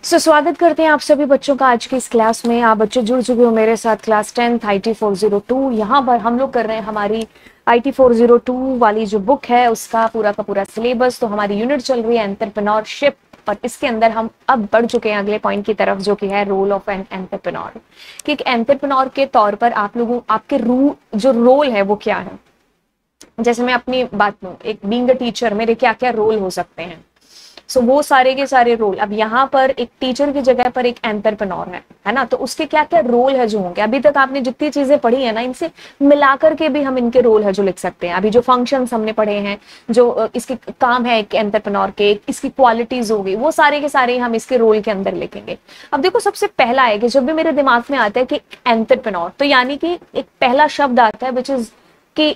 स्वागत करते हैं आप सभी बच्चों का आज की इस क्लास में। आप बच्चे जुड़ चुके हो मेरे साथ क्लास 10th IT 402। यहाँ पर हम लोग कर रहे हैं हमारी IT 402 वाली जो बुक है उसका पूरा का पूरा सिलेबस। तो हमारी यूनिट चल रही है एंटरप्रेन्योरशिप और इसके अंदर हम अब बढ़ चुके हैं अगले पॉइंट की तरफ जो कि है रोल ऑफ एन एंटरप्रेन्योर। कि एक एंटरप्रेन्योर के तौर पर आप लोगों आपके जो रोल है वो क्या है। जैसे मैं अपनी बात लूं, एक बीइंग अ टीचर मेरे क्या क्या रोल हो सकते हैं। वो सारे के सारे रोल अब यहाँ पर एक टीचर की जगह पर एक एंटरप्रेन्योर है ना। तो उसके क्या क्या रोल है जो होंगे। अभी तक आपने जितनी चीजें पढ़ी है ना इनसे मिलाकर के भी हम इनके रोल है जो लिख सकते हैं। अभी जो फंक्शंस हमने पढ़े हैं, जो इसके काम है एक एंटरप्रेन्योर के, इसकी क्वालिटीज होगी, वो सारे के सारे हम इसके रोल के अंदर लिखेंगे। अब देखो सबसे पहला है कि जब भी मेरे दिमाग में आता है कि एंटरप्रेन्योर, तो यानी कि एक पहला शब्द आता है विच इज कि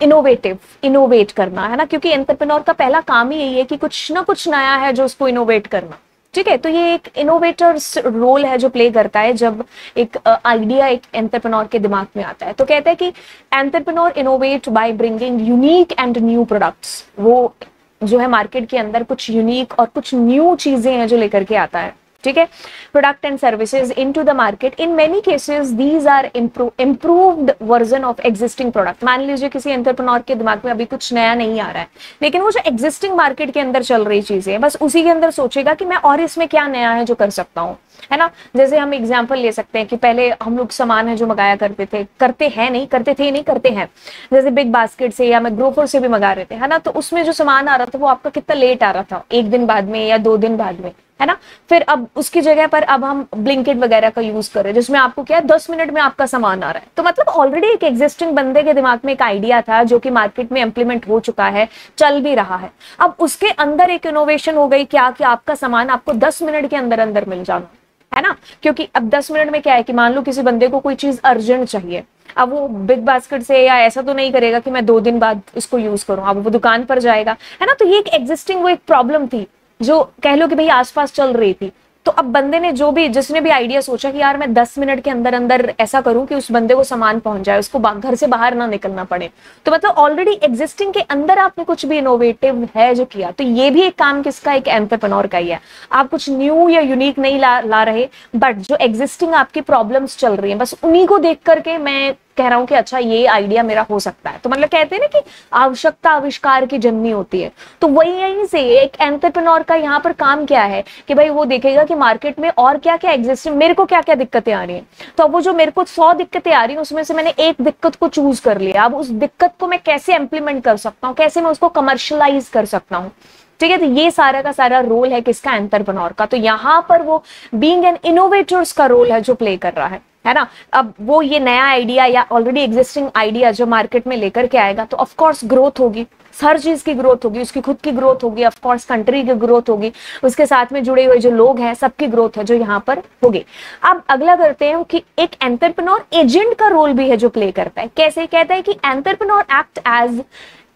इनोवेट करना है ना। क्योंकि एंटरप्रेन्योर का पहला काम ही यही है कि कुछ ना कुछ नया है जो उसको इनोवेट करना। ठीक है, तो ये एक इनोवेटर्स रोल है जो प्ले करता है जब एक आइडिया एक एंटरप्रेन्योर के दिमाग में आता है। तो कहते हैं कि entrepreneur innovate by bringing unique and new products. वो जो है मार्केट के अंदर कुछ यूनिक और कुछ न्यू चीजें हैं जो लेकर के आता है। ठीक है, product and services into the market. In many cases these are improved version of existing product. मान लीजिए किसी एंटरप्रेन्योर के दिमाग में अभी कुछ नया नहीं आ रहा है, लेकिन वो जो एग्जिस्टिंग मार्केट के अंदर चल रही चीजें है बस उसी के अंदर सोचेगा कि मैं और इसमें क्या नया है जो कर सकता हूँ, है ना। जैसे हम एग्जाम्पल ले सकते हैं कि पहले हम लोग सामान है जो मंगाया करते थे, करते हैं, जैसे बिग बास्केट से या मैं ग्रोफर से भी मंगा रहे थे, है ना। तो उसमें जो सामान आ रहा था वो आपका कितना लेट आ रहा था, 1 दिन बाद में या 2 दिन बाद में, है ना। फिर अब उसकी जगह पर अब हम ब्लिंकिट वगैरह का यूज कर रहे हैं जिसमें आपको क्या है 10 मिनट में आपका सामान आ रहा है। तो मतलब ऑलरेडी एक एग्जिस्टिंग बंदे के दिमाग में एक आइडिया था जो कि मार्केट में इंप्लीमेंट हो चुका है, चल भी रहा है। अब उसके अंदर एक इनोवेशन हो गई क्या कि आपका सामान आपको 10 मिनट के अंदर अंदर मिल जाना, है ना। क्योंकि अब 10 मिनट में क्या है कि मान लो किसी बंदे को कोई चीज अर्जेंट चाहिए, अब वो बिग बास्केट से या ऐसा तो नहीं करेगा कि मैं 2 दिन बाद इसको यूज करूं। अब वो दुकान पर जाएगा, है ना। तो ये एक एग्जिस्टिंग वो एक प्रॉब्लम थी जो कह लो कि भाई आसपास चल रही थी। तो अब बंदे ने जिसने भी आइडिया सोचा कि यार मैं 10 मिनट के अंदर अंदर ऐसा करूं कि उस बंदे को सामान पहुंच जाए, उसको घर से बाहर ना निकलना पड़े। तो मतलब ऑलरेडी एग्जिस्टिंग के अंदर आपने कुछ भी इनोवेटिव है जो किया। तो ये भी एक काम किसका, एक एंटरप्रेन्योर का ही है। आप कुछ न्यू या यूनिक नहीं ला रहे, बट जो एग्जिस्टिंग आपकी प्रॉब्लम्स चल रही है बस उन्हीं को देख करके मैं कह रहा हूं कि अच्छा ये आइडिया मेरा हो सकता है। तो मतलब कहते हैं ना कि आवश्यकता आविष्कार की जननी होती है। तो वही यहीं से एक एंटरप्रेन्योर का यहाँ पर काम क्या है कि भाई वो देखेगा कि मार्केट में और क्या क्या एग्जिस्टिंग, मेरे को क्या क्या दिक्कतें आ रही हैं। तो अब वो जो मेरे को 100 दिक्कतें आ रही हैं उसमें से मैंने एक दिक्कत को चूज कर लिया। अब उस दिक्कत को मैं कैसे इंप्लीमेंट कर सकता हूँ, कैसे मैं उसको कमर्शियलाइज कर सकता हूँ। ठीक है, तो ये सारा का सारा रोल है किसका, एंटरप्रेन्योर का। तो यहाँ पर वो बीइंग एन इनोवेटर्स का रोल है जो प्ले कर रहा है ना। अब वो ये नया आइडिया या ऑलरेडी एग्जिस्टिंग आइडिया जो मार्केट में लेकर के आएगा तो ऑफ कोर्स ग्रोथ होगी, हर चीज की ग्रोथ होगी, उसकी खुद की ग्रोथ होगी, ऑफ कोर्स कंट्री की ग्रोथ होगी, उसके साथ में जुड़े हुए जो लोग हैं सबकी ग्रोथ है जो यहाँ पर होगी। अब अगला करते हैं कि एक एंटरप्रेन्योर एजेंट का रोल भी है जो प्ले करता है। कैसे कहता है कि entrepreneur act as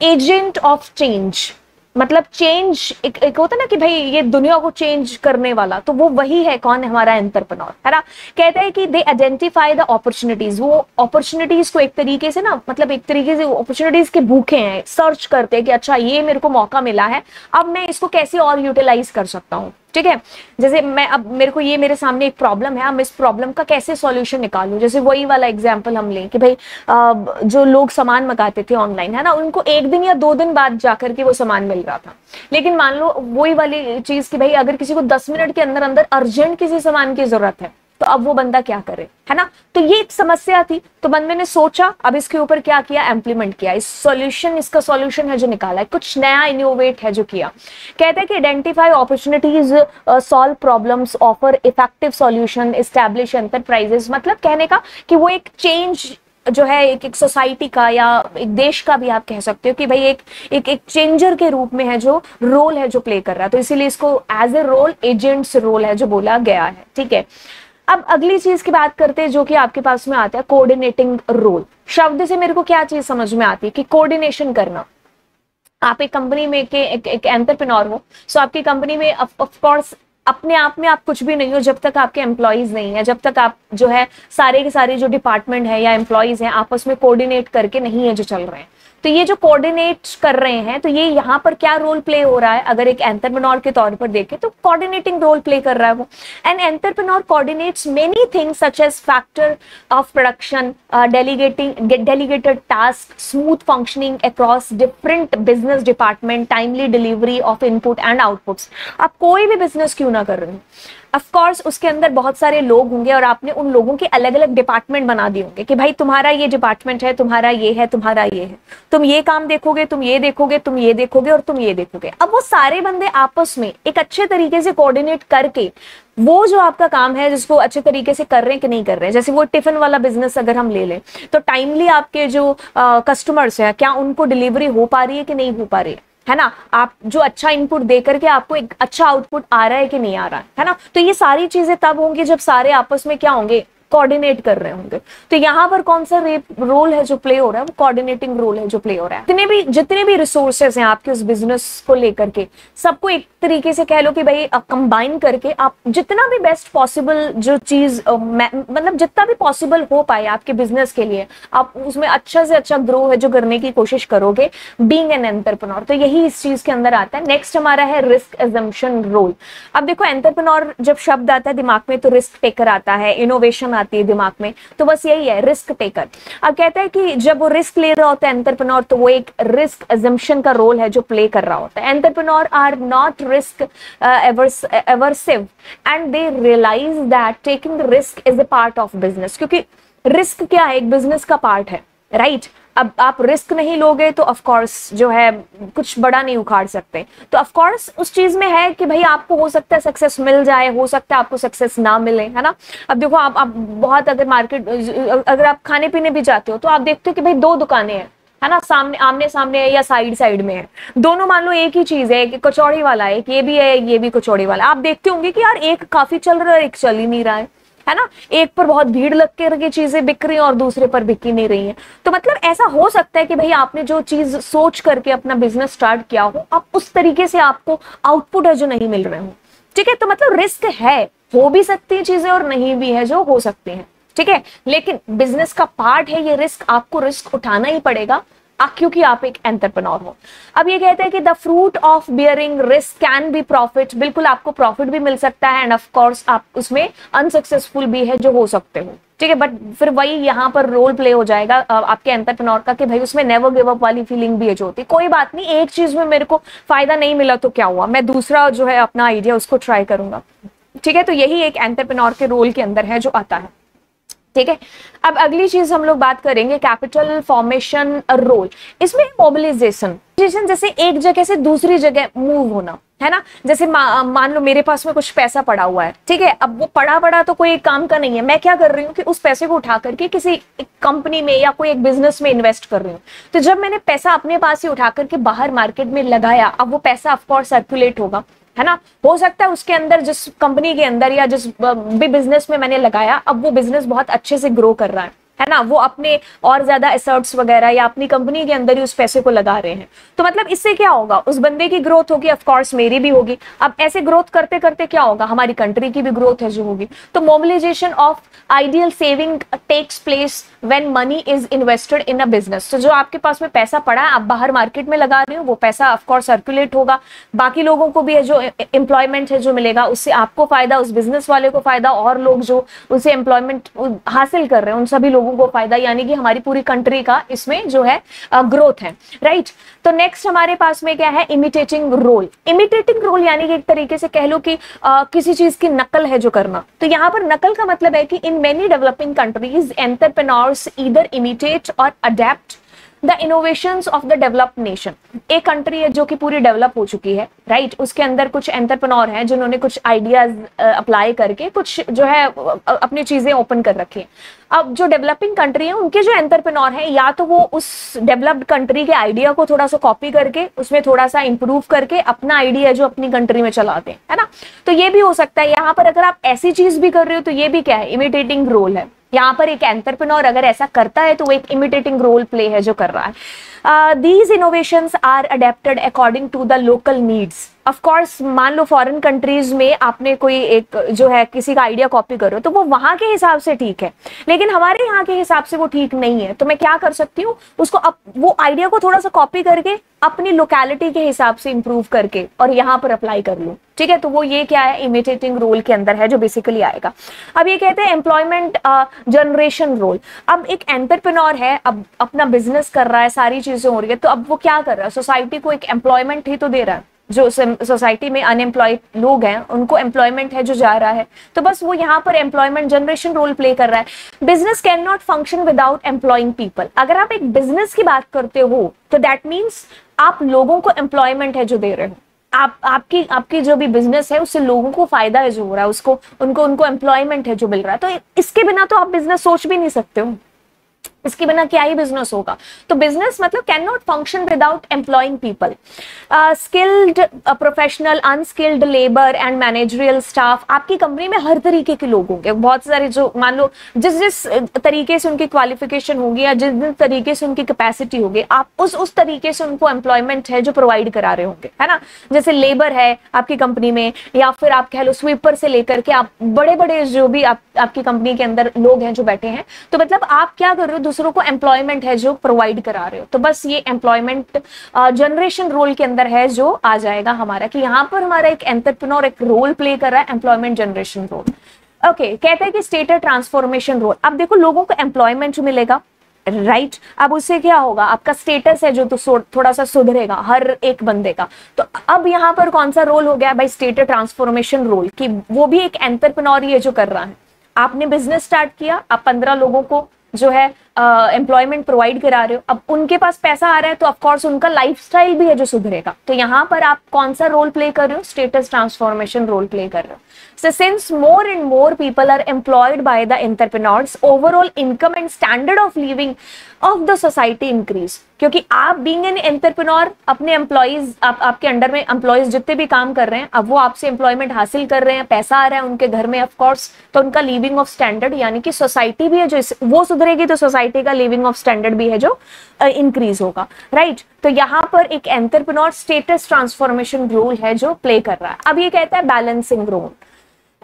agent of change. मतलब चेंज एक होता है ना कि भाई ये दुनिया को चेंज करने वाला, तो वो वही है कौन, हमारा एंटरप्रेन्योर, है ना। कहता है कि दे आइडेंटिफाई द अपॉर्चुनिटीज। वो अपॉर्चुनिटीज को एक तरीके से ना, मतलब एक तरीके से अपॉर्चुनिटीज के भूखे हैं, सर्च करते हैं कि अच्छा ये मेरे को मौका मिला है, अब मैं इसको कैसे और यूटिलाइज कर सकता हूँ। ठीक है, जैसे मैं अब मेरे सामने एक प्रॉब्लम है, अब इस प्रॉब्लम का कैसे सॉल्यूशन निकालूं। जैसे वही वाला एग्जांपल हम लें कि भाई जो लोग सामान मंगाते थे ऑनलाइन, है ना, उनको 1 दिन या 2 दिन बाद जाकर के वो सामान मिल रहा था। लेकिन मान लो वही वाली चीज कि भाई अगर किसी को 10 मिनट के अंदर अंदर अर्जेंट किसी सामान की जरूरत है तो अब वो बंदा क्या करे, है ना। तो ये एक समस्या थी, तो बंदे ने सोचा, अब इसके ऊपर क्या किया, इंप्लीमेंट किया। इसका सॉल्यूशन है जो निकाला है, कुछ नया इनोवेट है जो किया। कहते हैं कि identify opportunities, solve problems, offer effective solution, establish enterprises. मतलब कहने का कि वो एक चेंज जो है एक सोसाइटी का या एक देश का भी आप कह सकते हो कि भाई एक चेंजर के रूप में है जो रोल है जो प्ले कर रहा है। तो इसीलिए इसको as a role agents role है जो बोला गया है। ठीक है, अब अगली चीज की बात करते हैं जो कि आपके पास में आता है कोऑर्डिनेटिंग रोल। शब्द से मेरे को क्या चीज समझ में आती है कि कोऑर्डिनेशन करना। आप एक कंपनी में के एक एंटरप्रेन्योर हो, सो आपकी कंपनी में ऑफ कोर्स अपने आप में आप कुछ भी नहीं हो जब तक आपके एम्प्लॉइज नहीं है, जब तक आप जो है सारे के सारे जो डिपार्टमेंट है या एम्प्लॉइज हैं आपस में कोऑर्डिनेट करके नहीं है जो चल रहे हैं। तो ये जो कोऑर्डिनेट कर रहे हैं, तो ये यहाँ पर क्या रोल प्ले हो रहा है, अगर एक एंटरप्रेन्योर के तौर पर देखें तो कोऑर्डिनेटिंग रोल प्ले कर रहा है वो। And entrepreneur coordinates many things such age factor of production, delegated task, smooth functioning across different business department, timely delivery of input and outputs. आप कोई भी बिजनेस क्यों ना कर रहे हो, ऑफ कोर्स उसके अंदर बहुत सारे लोग होंगे और आपने उन लोगों के अलग अलग डिपार्टमेंट बना दिए होंगे कि भाई तुम्हारा ये डिपार्टमेंट है, तुम्हारा ये है, तुम्हारा ये है, तुम ये काम देखोगे, तुम ये देखोगे, तुम ये देखोगे और तुम ये देखोगे। अब वो सारे बंदे आपस में एक अच्छे तरीके से कोऑर्डिनेट करके वो जो आपका काम है जिसको अच्छे तरीके से कर रहे हैं कि नहीं कर रहे हैं, जैसे वो टिफिन वाला बिजनेस अगर हम ले लें तो टाइमली आपके जो कस्टमर्स हैं क्या उनको डिलीवरी हो पा रही है कि नहीं हो पा रही है ना, आप जो अच्छा इनपुट दे करके आपको एक अच्छा आउटपुट आ रहा है कि नहीं आ रहा है ना। तो ये सारी चीजें तब होंगी जब सारे आपस में क्या होंगे, कोऑर्डिनेट कर रहे होंगे। तो यहाँ पर कौन सा रोल है जो प्ले हो रहा है, वो कोऑर्डिनेटिंग रोल है जो प्ले हो रहा है। जितने भी रिसोर्सेज हैं आपके उस बिजनेस को लेकर के, सबको एक तरीके से कह लो कि भाई कंबाइन करके आप जितना भी बेस्ट पॉसिबल जो चीज मतलब जितना भी पॉसिबल हो पाए आपके बिजनेस के लिए, आप उसमें अच्छा से अच्छा ग्रो है जो करने की कोशिश करोगे बीइंग एन एंटरप्रेन्योर। तो यही इस चीज के अंदर आता है। नेक्स्ट हमारा है रिस्क एजम्पशन रोल। अब देखो एंटरप्रेन्योर जब शब्द आता है दिमाग में तो रिस्क टेकर आता है, इनोवेशन आती है दिमाग में, तो बस यही है रिस्क टेकर। अब कहता है कि जब वो रिस्क ले रहा होता है एंटरप्रेन्योर तो वो एक रिस्क एजम्पशन का रोल है जो प्ले कर रहा होता है। Entrepreneur are not risk aversive and they realize that taking the risk is a part of business, क्योंकि रिस्क क्या है, एक बिजनेस का पार्ट है, राइट। अब आप रिस्क नहीं लोगे तो ऑफ कोर्स जो है कुछ बड़ा नहीं उखाड़ सकते। तो ऑफ कोर्स उस चीज में है कि भाई आपको हो सकता है सक्सेस मिल जाए, हो सकता है आपको सक्सेस ना मिले, है ना। अब देखो आप बहुत अगर मार्केट अगर आप खाने पीने भी जाते हो तो आप देखते हो कि भाई दो दुकानें हैं, है ना, सामने आमने सामने है या साइड साइड में है, दोनों मान लो एक ही चीज है, कि कचौड़ी वाला है, कि ये भी है ये भी कचौड़ी वाला। आप देखते होंगे कि यार एक काफी चल रहा है, एक चल ही नहीं रहा है ना, एक पर बहुत भीड़ लग के चीजें बिक रही हैं और दूसरे पर बिकी नहीं रही हैं। तो मतलब ऐसा हो सकता है कि भाई आपने जो चीज सोच करके अपना बिजनेस स्टार्ट किया हो, आप उस तरीके से आपको आउटपुट है जो नहीं मिल रहे हो, ठीक है। तो मतलब रिस्क है, हो भी सकती है चीजें और नहीं भी है जो हो सकती हैं, ठीक है, लेकिन बिजनेस का पार्ट है ये रिस्क, आपको रिस्क उठाना ही पड़ेगा क्योंकि आप एक एंटरप्रेन्योर हो। अब ये कहते हैं कि the fruit of bearing risk can be profit, बिल्कुल आपको प्रॉफिट भी मिल सकता है एंड ऑफ कोर्स आप उसमें अनसक्सेसफुल भी है जो हो सकते हो, ठीक है। बट फिर वही यहाँ पर रोल प्ले हो जाएगा आपके एंटरप्रेन्योर का कि भाई उसमें नेवर गिव अप वाली फीलिंग भी है जो होती, कोई बात नहीं, एक चीज में मेरे को फायदा नहीं मिला तो क्या हुआ, मैं दूसरा जो है अपना आइडिया उसको ट्राई करूंगा, ठीक है। तो यही एक एंटरप्रेन्योर के रोल के अंदर है जो आता है, ठीक है। अब अगली चीज हम लोग बात करेंगे कैपिटल फॉर्मेशन रोल। इसमें मोबिलाइजेशन, जैसे एक जगह से दूसरी जगह मूव होना, है ना। जैसे मान लो मेरे पास में कुछ पैसा पड़ा हुआ है, ठीक है, अब वो पड़ा तो कोई काम का नहीं है, मैं क्या कर रही हूँ कि उस पैसे को उठा करके किसी कंपनी में या कोई एक बिजनेस में इन्वेस्ट कर रही हूँ। तो जब मैंने पैसा अपने पास ही उठा करके बाहर मार्केट में लगाया, अब वो पैसा ऑफकोर्स सर्कुलेट होगा, है ना। हो सकता है उसके अंदर जिस कंपनी के अंदर या जिस भी बिजनेस में मैंने लगाया, अब वो बिजनेस बहुत अच्छे से ग्रो कर रहा है ना, वो अपने और ज्यादा एसर्ट्स वगैरह या अपनी कंपनी के अंदर ही उस पैसे को लगा रहे हैं। तो मतलब इससे क्या होगा, उस बंदे की ग्रोथ होगी, ऑफ कोर्स मेरी भी होगी। अब ऐसे ग्रोथ करते करते क्या होगा, हमारी कंट्री की भी ग्रोथ है जो होगी। तो mobilisation of ideal saving takes place when money is invested in a business. तो जो आपके पास में पैसा पड़ा है, आप बाहर मार्केट में लगा रहे हो, वो पैसा ऑफ कोर्स सर्कुलेट होगा, बाकी लोगों को भी है जो एम्प्लॉयमेंट है जो मिलेगा, उससे आपको फायदा, उस बिजनेस वाले को फायदा, और लोग जो उसे एम्प्लॉयमेंट हासिल कर रहे हैं उन सभी लोगों को फायदा, यानी कि हमारी पूरी कंट्री का इसमें जो है ग्रोथ है, राइट। तो नेक्स्ट हमारे पास में क्या है, इमिटेटिंग रोल। इमिटेटिंग रोल यानी कि एक तरीके से कह लो कि किसी चीज की नकल है जो करना। तो यहाँ पर नकल का मतलब है कि in many developing countries entrepreneurs either imitate or adapt the innovations of the developed nation. एक कंट्री है जो कि पूरी डेवलप हो चुकी है, राइट, उसके अंदर कुछ एंटरप्रेन्योर हैं जिन्होंने कुछ आइडियाज अप्लाई करके कुछ जो है अपनी चीजें ओपन कर रखी हैं। अब जो डेवलपिंग कंट्री है उनके जो एंटरप्रेन्योर हैं, या तो वो उस डेवलप्ड कंट्री के आइडिया को थोड़ा सा कॉपी करके उसमें थोड़ा सा इंप्रूव करके अपना आइडिया जो अपनी कंट्री में चलाते हैं, है ना। तो ये भी हो सकता है। यहाँ पर अगर आप ऐसी चीज भी कर रहे हो तो ये भी क्या है, इमिटेटिंग रोल है। यहाँ पर एक एंटरप्रेन्योर अगर ऐसा करता है तो वो एक इमिटेटिंग रोल प्ले है जो कर रहा है। These innovations are adapted according to the local needs. Of course मान लो फॉरेन कंट्रीज में आपने कोई एक जो है किसी का आइडिया कॉपी कर रहे हो तो वो वहां के हिसाब से ठीक है, लेकिन हमारे यहाँ के हिसाब से वो ठीक नहीं है। तो मैं क्या कर सकती हूँ, उसको वो आइडिया को थोड़ा सा कॉपी करके अपनी लोकेलिटी के हिसाब से इंप्रूव करके और यहाँ पर अप्लाई कर लूँ, ठीक है। तो वो ये क्या है, इमिटेटिंग रोल के अंदर है जो बेसिकली आएगा। अब ये कहते हैं एम्प्लॉयमेंट जनरेशन रोल। अब एक एंटरप्रेन्योर है, अब अपना बिजनेस कर रहा है, सारी चीजें हो रही है, तो अब वो क्या कर रहा है, सोसाइटी को एक एम्प्लॉयमेंट ही तो दे रहा है। जो सोसाइटी में अनएम्प्लॉयड लोग हैं उनको एम्प्लॉयमेंट है जो जा रहा है, तो बस वो यहाँ पर एम्प्लॉयमेंट जनरेशन रोल प्ले कर रहा है। Business can not function without employing people. अगर आप एक बिजनेस की बात करते हो तो दैट मीन्स आप लोगों को एम्प्लॉयमेंट है जो दे रहे हो। आपकी जो भी बिजनेस है उससे लोगों को फायदा है जो हो रहा है, उसको उनको एम्प्लॉयमेंट है जो मिल रहा है। तो इसके बिना तो आप बिजनेस सोच भी नहीं सकते हो, इसके बिना क्या ही बिजनेस होगा। तो बिजनेस मतलब can not function without employing people. Skilled professional, unskilled labour and managerial staff. आपकी कंपनी में हर तरीके के लोग होंगे, बहुत सारे, जो मान लो जिस तरीके से उनकी क्वालिफिकेशन होगी या जिस तरीके से उनकी कैपेसिटी होगी, आप उस तरीके से उनको एम्प्लॉयमेंट है जो प्रोवाइड करा रहे होंगे, है ना। जैसे लेबर है आपकी कंपनी में, या फिर आप कह लो स्वीपर से लेकर के आप बड़े जो भी आपकी कंपनी के अंदर लोग हैं जो बैठे हैं, तो मतलब आप क्या कर रहे हो, दूसरों को एम्प्लॉयमेंट है जो प्रोवाइड करा रहे हो। तो बस ये एम्प्लॉयमेंट जनरेशन रोल के अंदर है जो आ जाएगा हमारा, कि यहाँ पर हमारा एक एंटरप्रेन्योर एक रोल प्ले कर रहा है, एम्प्लॉयमेंट जनरेशन रोल। ओके, कहते हैं कि स्टेटस ट्रांसफॉर्मेशन रोल। अब देखो लोगों को एम्प्लॉयमेंट जो मिलेगा, राइट, अब उससे क्या होगा, आपका स्टेटस है जो तो थोड़ा सा सुधरेगा हर एक बंदे का। तो अब यहाँ पर कौन सा रोल हो गया भाई, स्टेटस ट्रांसफॉर्मेशन रोल, कि वो भी एक एंटरप्रेन्योर ही है जो कर रहा है। आपने बिजनेस स्टार्ट किया, आप 15 लोगों को जो है एम्प्लॉयमेंट प्रोवाइड करा रहे हो, अब उनके पास पैसा आ रहा है तो ऑफकोर्स उनका लाइफस्टाइल भी है जो सुधरेगा। तो यहाँ पर आप कौन सा रोल प्ले कर रहे हो, स्टेटस ट्रांसफॉर्मेशन रोल प्ले कर रहे हो। So since more and more people are employed by the entrepreneurs, overall income and standard of living of the society increase। क्योंकि आप being an entrepreneur, अपने एम्प्लॉइज, आपके अंडर में एम्प्लॉइज जितने भी काम कर रहे हैं, अब वो आपसे एम्प्लॉयमेंट हासिल कर रहे हैं, पैसा आ रहा है उनके घर में ऑफकोर्स, तो उनका लिविंग ऑफ स्टैंडर्ड यानी कि सोसाइटी भी है जो वो सुधरेगी, तो सोसाइटी का लिविंग ऑफ स्टैंडर्ड भी है जो इंक्रीज होगा, राइट। तो यहाँ पर एक एंटरप्रेन्योर स्टेटस ट्रांसफॉर्मेशन रोल है जो प्ले कर रहा है। अब ये कहता है balancing role.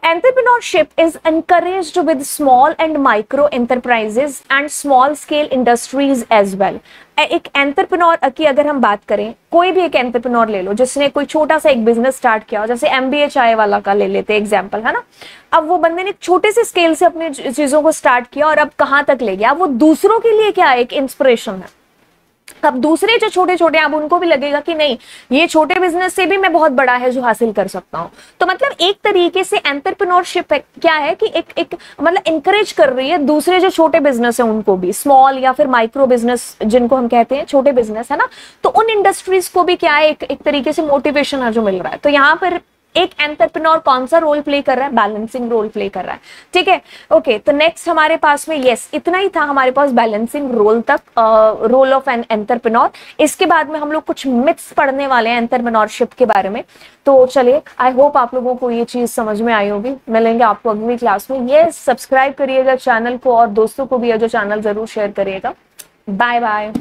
Entrepreneurship is encouraged with small and micro enterprises and small scale industries as well। एक एंटरप्रेन्योर की अगर हम बात करें, कोई भी एक एंटरप्रेन्योर ले लो जिसने कोई छोटा सा एक बिजनेस स्टार्ट किया हो, जैसे MBA चाय वाला का ले लेते एग्जांपल, है ना। अब वो बंदे ने छोटे से स्केल से अपनी चीजों को स्टार्ट किया और अब कहाँ तक ले गया, वो दूसरों के लिए क्या है, एक इंस्पिरेशन है। अब दूसरे जो छोटे छोटे, अब उनको भी लगेगा कि नहीं, ये छोटे बिजनेस से भी मैं बहुत बड़ा है जो हासिल कर सकता हूँ। तो मतलब एक तरीके से एंटरप्रेन्योरशिप क्या है कि एक मतलब इंकरेज कर रही है दूसरे जो छोटे बिजनेस है उनको भी, स्मॉल या फिर माइक्रो बिजनेस जिनको हम कहते हैं, छोटे बिजनेस, है ना। तो उन इंडस्ट्रीज को भी क्या है, एक तरीके से मोटिवेशन है जो मिल रहा है। तो यहाँ पर एक एंटरप्रेन्योर कौन सा रोल प्ले कर रहा है, बैलेंसिंग रोल प्ले कर रहा है, ठीक है। ओके, तो नेक्स्ट हमारे पास में यस इतना ही था हमारे पास बैलेंसिंग रोल तक, रोल ऑफ एन एंटरप्रेन्योर। इसके बाद में हम लोग कुछ मिथ्स पढ़ने वाले हैं एंटरप्रेन्योरशिप के बारे में। तो चलिए, आई होप आप लोगों को ये चीज समझ में आई होगी। मिलेंगे आपको अगली क्लास में। ये सब्सक्राइब करिएगा चैनल को और दोस्तों को भी है जो चैनल जरूर शेयर करिएगा। Bye bye.